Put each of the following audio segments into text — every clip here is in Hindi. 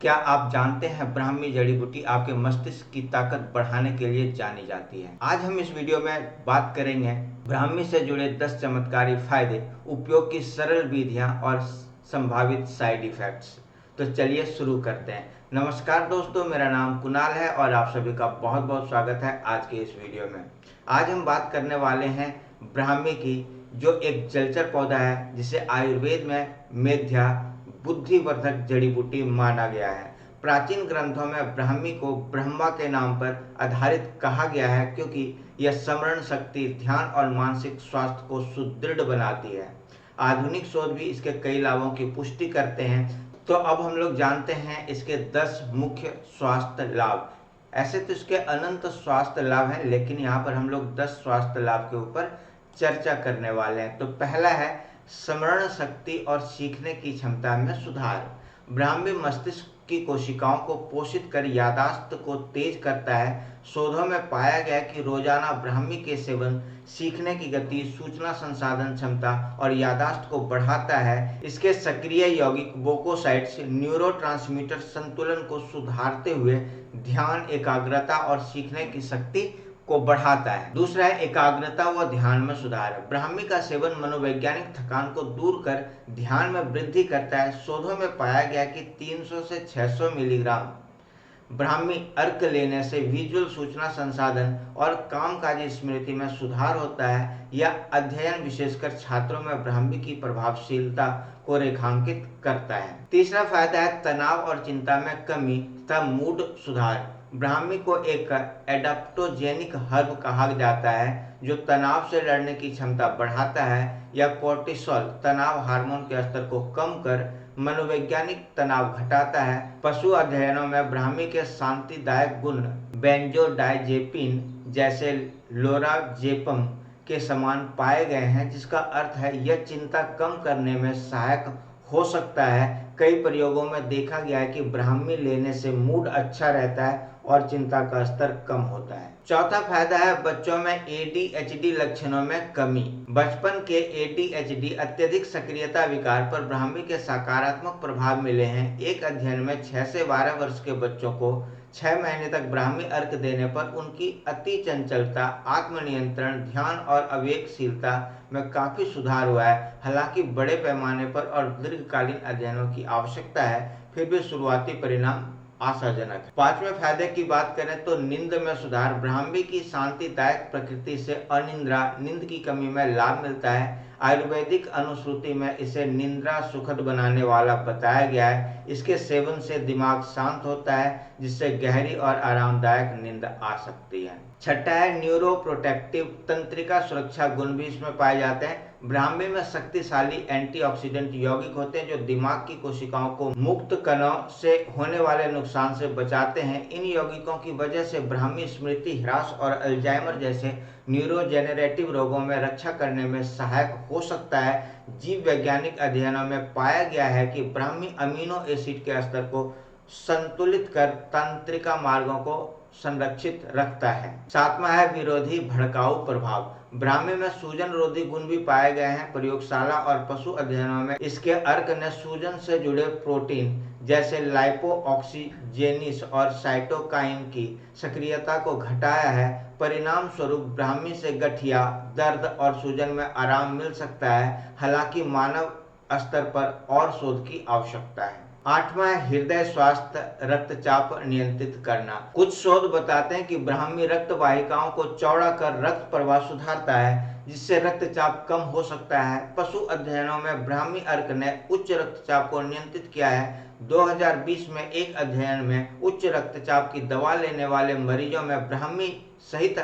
क्या आप जानते हैं ब्राह्मी जड़ी बूटी आपके मस्तिष्क की ताकत बढ़ाने के लिए जानी जाती है। आज हम इस वीडियो में बात करेंगे ब्राह्मी से जुड़े 10 चमत्कारी फायदे, उपयोग की सरल विधियां और संभावित साइड इफेक्ट्स। तो चलिए शुरू करते हैं। नमस्कार दोस्तों, मेरा नाम कुणाल है और आप सभी का बहुत बहुत स्वागत है आज के इस वीडियो में। आज हम बात करने वाले हैं ब्राह्मी की, जो एक जलचर पौधा है जिसे आयुर्वेद में मेध्या बुद्धिवर्धक जड़ी बूटी माना गया है। प्राचीन ग्रंथों में ब्राह्मी को ब्रह्मा के नाम पर आधारित कहा गया है, क्योंकि यह स्मरण शक्ति, ध्यान और मानसिक स्वास्थ्य को सुदृढ़ बनाती है। आधुनिक शोध भी इसके कई लाभों की पुष्टि करते हैं। तो अब हम लोग जानते हैं इसके 10 मुख्य स्वास्थ्य लाभ। ऐसे तो इसके अनंत स्वास्थ्य लाभ हैं, लेकिन यहाँ पर हम लोग 10 स्वास्थ्य लाभ के ऊपर चर्चा करने वाले हैं। तो पहला है स्मरण शक्ति और सीखने की क्षमता में सुधार। ब्राह्मी मस्तिष्क की कोशिकाओं को पोषित कर यादाश्त को तेज करता है। शोधों में पाया गया कि रोजाना ब्राह्मी के सेवन सीखने की गति, सूचना संसाधन क्षमता और यादाश्त को बढ़ाता है। इसके सक्रिय यौगिक वोकोसाइट्स न्यूरोट्रांसमीटर संतुलन को सुधारते हुए ध्यान, एकाग्रता और सीखने की शक्ति को बढ़ाता है। दूसरा है एकाग्रता व ध्यान में सुधार। ब्राह्मी का सेवन मनोवैज्ञानिक थकान को दूर कर ध्यान में वृद्धि करता है। शोधों में पाया गया कि 300 से 600 मिलीग्राम ब्राह्मी अर्क लेने से विजुअल सूचना संसाधन और कामकाजी स्मृति में सुधार होता है। यह अध्ययन विशेषकर छात्रों में ब्राह्मी की प्रभावशीलता को रेखांकित करता है। तीसरा फायदा है तनाव और चिंता में कमी तथा मूड सुधार। ब्राह्मी को एक एडाप्टोजेनिक हर्ब कहा जाता है, जो तनाव से लड़ने की क्षमता बढ़ाता है। यह कोर्टिसोल तनाव हार्मोन के स्तर को कम कर मनोवैज्ञानिक तनाव घटाता है। पशु अध्ययनों में ब्राह्मी के शांतिदायक गुण बेंजोडाइजेपिन जैसे लोराजेपम के समान पाए गए हैं, जिसका अर्थ है यह चिंता कम करने में सहायक हो सकता है। कई प्रयोगों में देखा गया है कि ब्राह्मी लेने से मूड अच्छा रहता है और चिंता का स्तर कम होता है। चौथा फायदा है बच्चों में एडीएचडी लक्षणों में कमी। बचपन के एडीएचडी अत्यधिक सक्रियता विकार पर ब्राह्मी के सकारात्मक प्रभाव मिले हैं। एक अध्ययन में 6 से 12 वर्ष के बच्चों को 6 महीने तक ब्राह्मी अर्क देने पर उनकी अति चंचलता, आत्मनियंत्रण, ध्यान और अविवेकशीलता में काफी सुधार हुआ है। हालांकि बड़े पैमाने पर और दीर्घकालीन अध्ययनों की आवश्यकता है, फिर भी शुरुआती परिणाम आशाजनक है। पांचवें फायदे की बात करें तो नींद में सुधार। ब्राह्मी की शांतिदायक प्रकृति से अनिद्रा, नींद की कमी में लाभ मिलता है। आयुर्वेदिक अनुश्रुति में इसे निद्रा सुखद बनाने वाला बताया गया है। इसके सेवन से दिमाग शांत होता है, जिससे गहरी और आरामदायक नींद आ सकती है। छठा है न्यूरो प्रोटेक्टिव, तंत्रिका सुरक्षा गुण भी इसमें पाए जाते हैं। ब्राह्मी में शक्तिशाली एंटीऑक्सीडेंट यौगिक होते हैं, जो दिमाग की कोशिकाओं को मुक्त कणों से होने वाले नुकसान से बचाते हैं। इन यौगिकों की वजह से ब्राह्मी स्मृति ह्रास और अल्जाइमर जैसे न्यूरोजेनरेटिव रोगों में रक्षा करने में सहायक हो सकता है। जीव वैज्ञानिक अध्ययनों में पाया गया है कि ब्राह्मी अमीनो एसिड के स्तर को संतुलित कर तंत्रिका मार्गों को संरक्षित रखता है। सातवां है विरोधी भड़काऊ प्रभाव। ब्राह्मी में सूजन रोधी गुण भी पाए गए हैं। प्रयोगशाला और पशु अध्ययनों में इसके अर्क ने सूजन से जुड़े प्रोटीन जैसे लाइपोऑक्सीजेनिस और साइटोकाइन की सक्रियता को घटाया है। परिणाम स्वरूप ब्राह्मी से गठिया, दर्द और सूजन में आराम मिल सकता है। हालांकि मानव स्तर पर और शोध की आवश्यकता है। आठवां है हृदय स्वास्थ्य, रक्तचाप नियंत्रित करना। कुछ शोध बताते हैं कि ब्राह्मी रक्त वाहिकाओं को चौड़ा कर रक्त प्रवाह सुधारता है, जिससे रक्तचाप कम हो सकता है। पशु अध्ययनों में ब्राह्मी अर्क ने उच्च रक्तचाप को नियंत्रित किया है। 2020 में एक अध्ययन में उच्च रक्तचाप की दवा लेने वाले मरीजों में ब्राह्मी सहित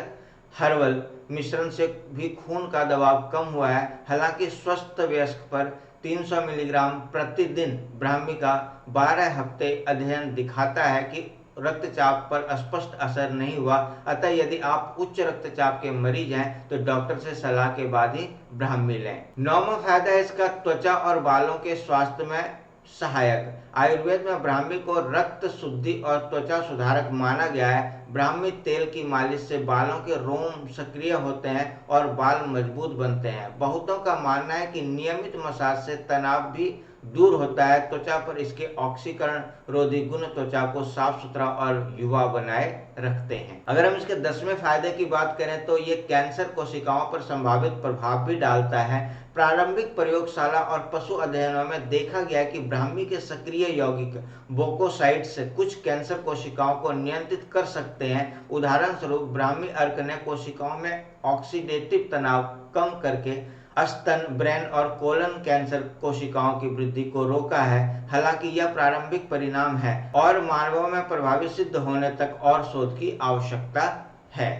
हर्बल मिश्रण से भी खून का दबाव कम हुआ है। हालांकि स्वस्थ वयस्क पर 300 मिलीग्राम प्रतिदिन ब्राह्मी का 12 हफ्ते अध्ययन दिखाता है कि रक्तचाप पर स्पष्ट असर नहीं हुआ। अतः यदि आप उच्च रक्तचाप के मरीज हैं तो डॉक्टर से सलाह के बाद ही ब्राह्मी लें। नौवां फायदा है इसका त्वचा और बालों के स्वास्थ्य में सहायक। आयुर्वेद में ब्राह्मी को रक्त शुद्धि और त्वचा सुधारक माना गया है। ब्राह्मी तेल की मालिश से बालों के रोम सक्रिय होते हैं और बाल मजबूत बनते हैं। बहुतों का मानना है कि नियमित मसाज से तनाव भी दूर होता है। त्वचा पर इसके ऑक्सीकरण रोधी गुण त्वचा को साफ सुथरा और युवा बनाए रखते हैं। अगर हम इसके 10वें फायदे की बात करें तो ये कैंसर कोशिकाओं पर संभावित प्रभाव भी डालता है। प्रारंभिक प्रयोगशाला और पशु अध्ययनों में देखा गया कि ब्राह्मी के सक्रिय यौगिक बोकोसाइट्स कुछ कैंसर कोशिकाओं को नियंत्रित कर सकते हैं। उदाहरण स्वरूप ब्राह्मी अर्क ने कोशिकाओं में ऑक्सीडेटिव तनाव कम करके स्तन, ब्रेन और कोलन कैंसर कोशिकाओं की वृद्धि को रोका है। हालांकि यह प्रारंभिक परिणाम है और मानवों में प्रभावी सिद्ध होने तक और शोध की आवश्यकता है।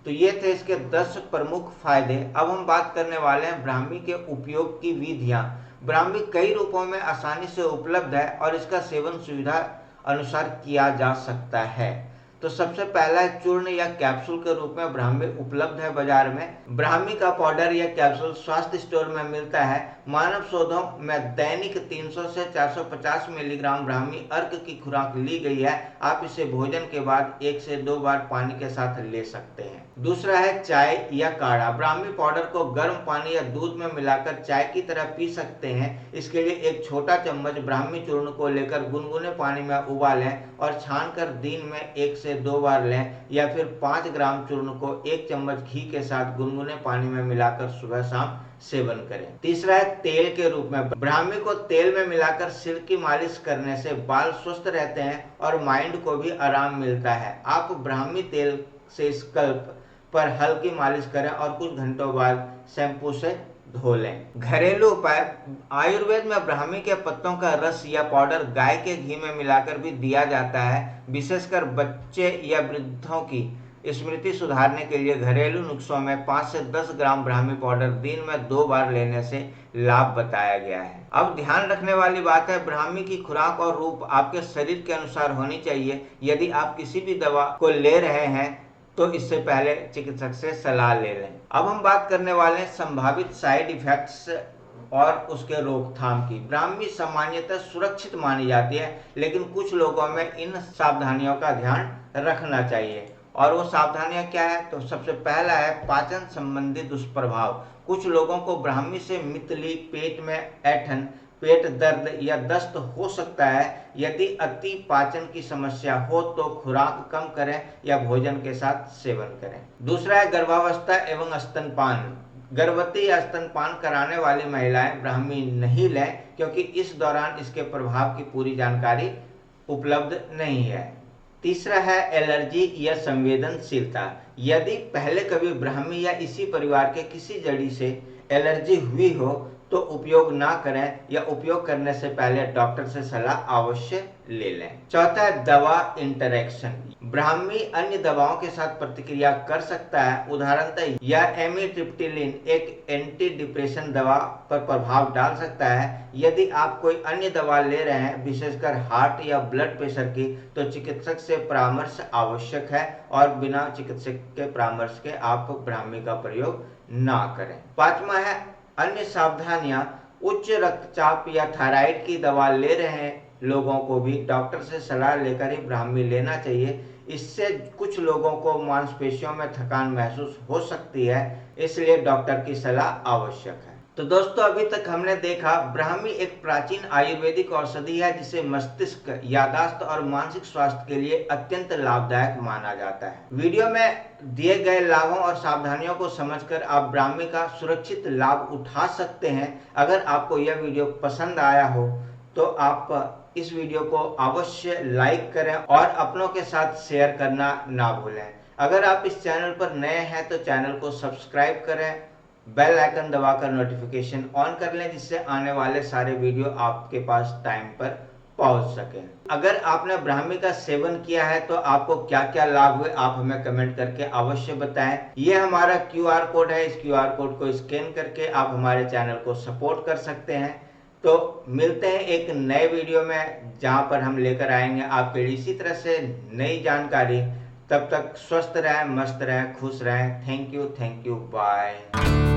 तो ये थे इसके 10 प्रमुख फायदे। अब हम बात करने वाले हैं ब्राह्मी के उपयोग की विधियां। ब्राह्मी कई रूपों में आसानी से उपलब्ध है और इसका सेवन सुविधा अनुसार किया जा सकता है। तो सबसे पहला है चूर्ण या कैप्सूल के रूप में ब्राह्मी उपलब्ध है बाजार में। ब्राह्मी का पाउडर या कैप्सूल स्वास्थ्य स्टोर में मिलता है। मानव शोधों में दैनिक 300 से 450 मिलीग्राम ब्राह्मी अर्क की खुराक ली गई है। आप इसे भोजन के बाद 1 से 2 बार पानी के साथ ले सकते हैं। दूसरा है चाय या काढ़ा। ब्राह्मी पाउडर को गर्म पानी या दूध में मिलाकर चाय की तरह पी सकते हैं। इसके लिए एक छोटा चम्मच ब्राह्मी चूर्ण को लेकर गुनगुने पानी में उबालें और छानकर दिन में 1 से 2 बार लें, या फिर 5 ग्राम चूर्ण को 1 चम्मच घी के साथ गुनगुने पानी में मिलाकर सुबह शाम सेवन करें। तीसरा है तेल के रूप में। ब्राह्मी को तेल में मिलाकर सिर की मालिश करने से बाल स्वस्थ रहते हैं और माइंड को भी आराम मिलता है। आप ब्राह्मी तेल से स्कल्प पर हल्की मालिश करें और कुछ घंटों बाद शैम्पू से धो लें। घरेलू उपाय। आयुर्वेद में ब्राह्मी के पत्तों का रस या पाउडर गाय के घी में मिलाकर भी दिया जाता है। विशेषकर बच्चे या वृद्धों की स्मृति सुधारने के लिए घरेलू नुस्खों में 5 से 10 ग्राम ब्राह्मी पाउडर दिन में 2 बार लेने से लाभ बताया गया है। अब ध्यान रखने वाली बात है, ब्राह्मी की खुराक और रूप आपके शरीर के अनुसार होनी चाहिए। यदि आप किसी भी दवा को ले रहे हैं तो इससे पहले चिकित्सक से सलाह ले लें। अब हम बात करने वाले हैं संभावित साइड इफेक्ट्स और उसके रोकथाम की। ब्राह्मी सामान्यतः सुरक्षित मानी जाती है, लेकिन कुछ लोगों में इन सावधानियों का ध्यान रखना चाहिए। और वो सावधानियां क्या है? तो सबसे पहला है पाचन संबंधी दुष्प्रभाव। कुछ लोगों को ब्राह्मी से मितली, पेट में ऐंठन, पेट दर्द या दस्त हो सकता है। यदि अति पाचन की समस्या हो तो खुराक कम करें या भोजन के साथ सेवन करें। दूसरा है गर्भावस्था एवं स्तनपान। गर्भवती या स्तनपान कराने वाली महिलाएं ब्राह्मी नहीं लें, क्योंकि इस दौरान इसके प्रभाव की पूरी जानकारी उपलब्ध नहीं है। तीसरा है एलर्जी या संवेदनशीलता। यदि पहले कभी ब्राह्मी या इसी परिवार के किसी जड़ी से एलर्जी हुई हो तो उपयोग ना करें या उपयोग करने से पहले डॉक्टर से सलाह अवश्य ले लें। चौथा है दवा इंटरेक्शन। ब्राह्मी अन्य दवाओं के साथ प्रतिक्रिया कर सकता है। उदाहरणतः यह एमिट्रिप्टिलिन एक एंटी डिप्रेशन दवा पर प्रभाव डाल सकता है। यदि आप कोई अन्य दवा ले रहे हैं, विशेषकर हार्ट या ब्लड प्रेशर की, तो चिकित्सक से परामर्श आवश्यक है और बिना चिकित्सक के परामर्श के आप ब्राह्मी का प्रयोग ना करें। पांचवा है अन्य सावधानियां। उच्च रक्तचाप या थायराइड की दवा ले रहे लोगों को भी डॉक्टर से सलाह लेकर ही ब्राह्मी लेना चाहिए। इससे कुछ लोगों को मांसपेशियों में थकान महसूस हो सकती है, इसलिए डॉक्टर की सलाह आवश्यक है। तो दोस्तों, अभी तक हमने देखा ब्राह्मी एक प्राचीन आयुर्वेदिक औषधि है जिसे मस्तिष्क, याददाश्त और मानसिक स्वास्थ्य के लिए अत्यंत लाभदायक माना जाता है। वीडियो में दिए गए लाभों और सावधानियों को समझकर आप ब्राह्मी का सुरक्षित लाभ उठा सकते हैं। अगर आपको यह वीडियो पसंद आया हो तो आप इस वीडियो को अवश्य लाइक करें और अपनों के साथ शेयर करना ना भूलें। अगर आप इस चैनल पर नए हैं तो चैनल को सब्सक्राइब करें, बेल आइकन दबाकर नोटिफिकेशन ऑन कर लें, जिससे आने वाले सारे वीडियो आपके पास टाइम पर पहुंच सके। अगर आपने ब्राह्मी का सेवन किया है तो आपको क्या क्या लाभ हुए आप हमें कमेंट करके अवश्य बताएं। ये हमारा QR कोड है, इस QR कोड को स्कैन करके आप हमारे चैनल को सपोर्ट कर सकते हैं। तो मिलते हैं एक नए वीडियो में, जहां पर हम लेकर आएंगे आपके लिए इसी तरह से नई जानकारी। तब तक स्वस्थ रहें, मस्त रहें, खुश रहें। Thank you, bye.